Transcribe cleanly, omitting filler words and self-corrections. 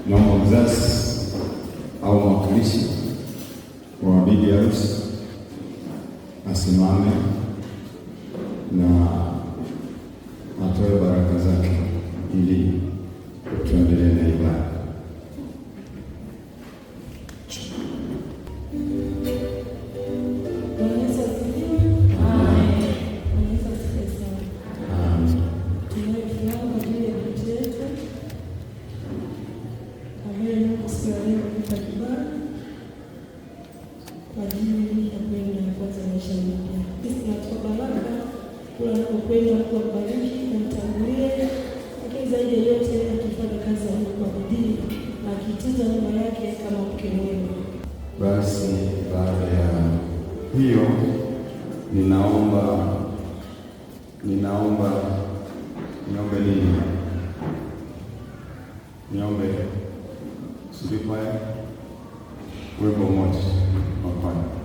Naomba mzazi au mwakilishi wa bibi harusi asimame na atoe baraka zake ili tuendelee na ibada. Kwenda kuwabariki na mtangulie, lakini zaidi ya yote akifanya kazi ya Mungu kwa bidii na akitunza nyumba yake kama mke mwema. Basi baada ya hiyo ninaomba niombe Subikwaya wimbo mmoja wa kwaya.